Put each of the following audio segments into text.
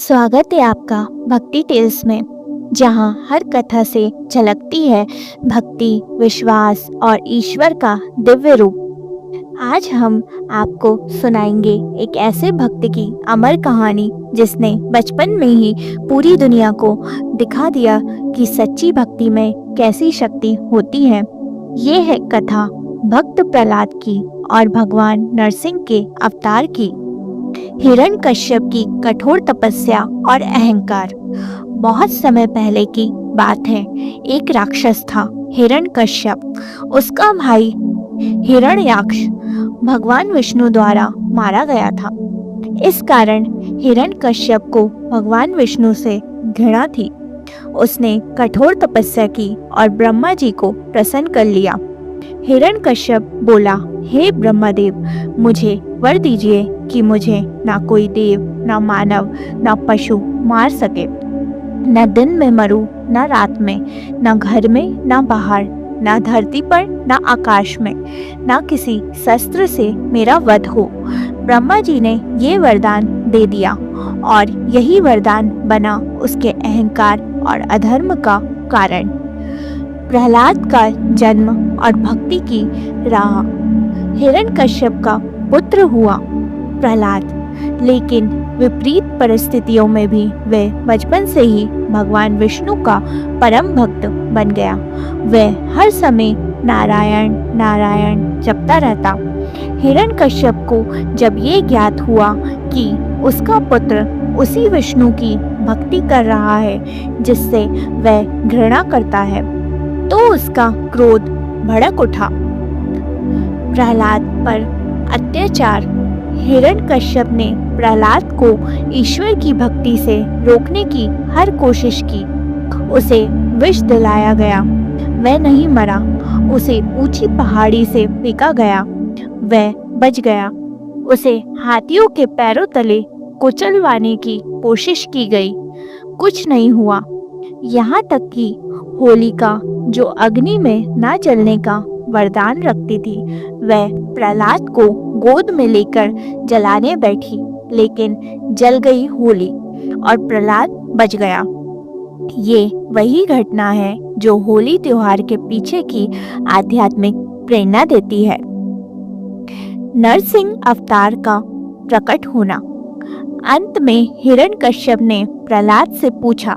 स्वागत है आपका भक्ति टेल्स में, जहां हर कथा से झलकती है भक्ति, विश्वास और ईश्वर का दिव्य रूप। आज हम आपको सुनाएंगे एक ऐसे भक्त की अमर कहानी जिसने बचपन में ही पूरी दुनिया को दिखा दिया कि सच्ची भक्ति में कैसी शक्ति होती है। ये है कथा भक्त प्रहलाद की और भगवान नरसिंह के अवतार की। हिरण्यकश्यप की कठोर तपस्या और अहंकार। बहुत समय पहले की बात है। एक राक्षस था हिरण्यकश्यप। उसका भाई हिरण्याक्ष भगवान विष्णु द्वारा मारा गया था। इस कारण हिरण्यकश्यप को भगवान विष्णु से घृणा थी। उसने कठोर तपस्या की और ब्रह्मा जी को प्रसन्न कर लिया। हिरण्यकश्यप बोला, हे ब्रह्मदेव, मुझे वर दीजिए कि मुझे ना कोई देव, ना मानव, ना पशु मार सके। न दिन में मरूं, न रात में, न घर में, न बाहर, न धरती पर, न आकाश में, न किसी शस्त्र से मेरा वध हो। ब्रह्मा जी ने ये वरदान दे दिया और यही वरदान बना उसके अहंकार और अधर्म का कारण। प्रहलाद का जन्म और भक्ति की राह। हिरण्यकश्यप का पुत्र हुआ प्रहलाद, लेकिन विपरीत परिस्थितियों में भी वह बचपन से ही भगवान विष्णु का परम भक्त बन गया। वह हर समय नारायण नारायण जपता रहता। हिरण्यकश्यप को जब ये ज्ञात हुआ कि उसका पुत्र उसी विष्णु की भक्ति कर रहा है जिससे वह घृणा करता है, तो उसका क्रोध भड़क उठा। प्रहलाद पर अत्याचार। हिरण्यकश्यप ने प्रहलाद को ईश्वर की भक्ति से रोकने की हर कोशिश की। उसे विष दिलाया गया, वह नहीं मरा। उसे ऊंची पहाड़ी से फेंका गया, वह बच गया। उसे हाथियों के पैरों तले कुचलवाने की कोशिश की गई, कुछ नहीं हुआ। यहाँ तक कि होलिका, जो अग्नि में न जलने का वरदान रखती थी, वह प्रहलाद को गोद में लेकर जलाने बैठी, लेकिन जल गई होली और प्रहलाद बच गया। ये वही घटना है जो होली त्योहार के पीछे की आध्यात्मिक प्रेरणा देती है। नरसिंह अवतार का प्रकट होना। अंत में हिरण्यकश्यप ने प्रहलाद से पूछा,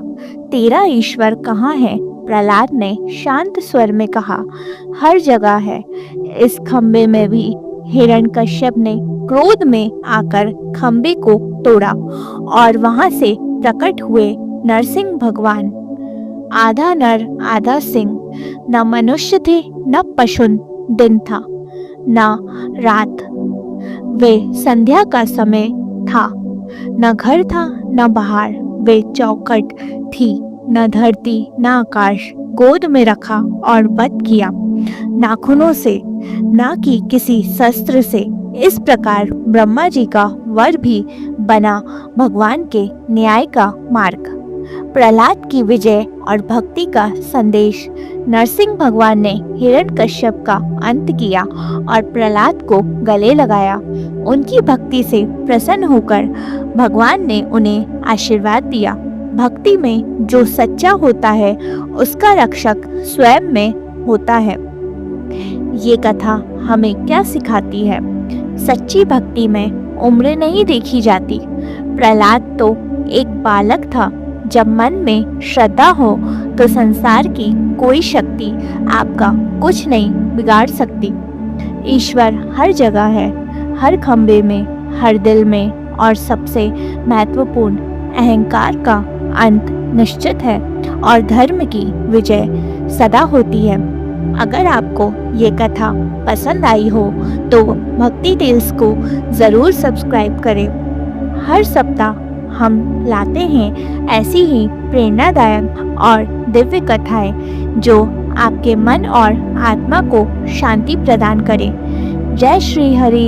तेरा ईश्वर कहाँ है? प्रहलाद ने शांत स्वर में कहा, हर जगह है, इस खंबे में भी। हिरण्यकश्यप ने क्रोध में आकर खंबे को तोड़ा और वहां से प्रकट हुए नरसिंह भगवान। आधा नर आधा सिंह। न मनुष्य थे, न पशु। दिन था न रात। वे संध्या का समय था। न घर था न बाहर। वे चौखट थी, न धरती न आकाश। गोद में रखा और वध किया, नाखूनों से, न कि किसी शस्त्र से। इस प्रकार ब्रह्मा जी का वर भी बना भगवान के न्याय का मार्ग। प्रहलाद की विजय और भक्ति का संदेश। नरसिंह भगवान ने हिरण्यकश्यप का अंत किया और प्रहलाद को गले लगाया। उनकी भक्ति से प्रसन्न होकर भगवान ने उन्हें आशीर्वाद दिया। भक्ति में जो सच्चा होता है उसका रक्षक स्वयं में होता है। ये कथा हमें क्या सिखाती है? सच्ची भक्ति में उम्र नहीं देखी जाती। प्रहलाद तो एक बालक था। जब मन में श्रद्धा हो तो संसार की कोई शक्ति आपका कुछ नहीं बिगाड़ सकती। ईश्वर हर जगह है, हर खंबे में, हर दिल में। और सबसे महत्वपूर्ण, अहंकार का अंत निश्चित है और धर्म की विजय सदा होती है। अगर आपको ये कथा पसंद आई हो तो भक्ति टेल्स को ज़रूर सब्सक्राइब करें। हर सप्ताह हम लाते हैं ऐसी ही प्रेरणादायक और दिव्य कथाएं जो आपके मन और आत्मा को शांति प्रदान करें। जय श्री हरि।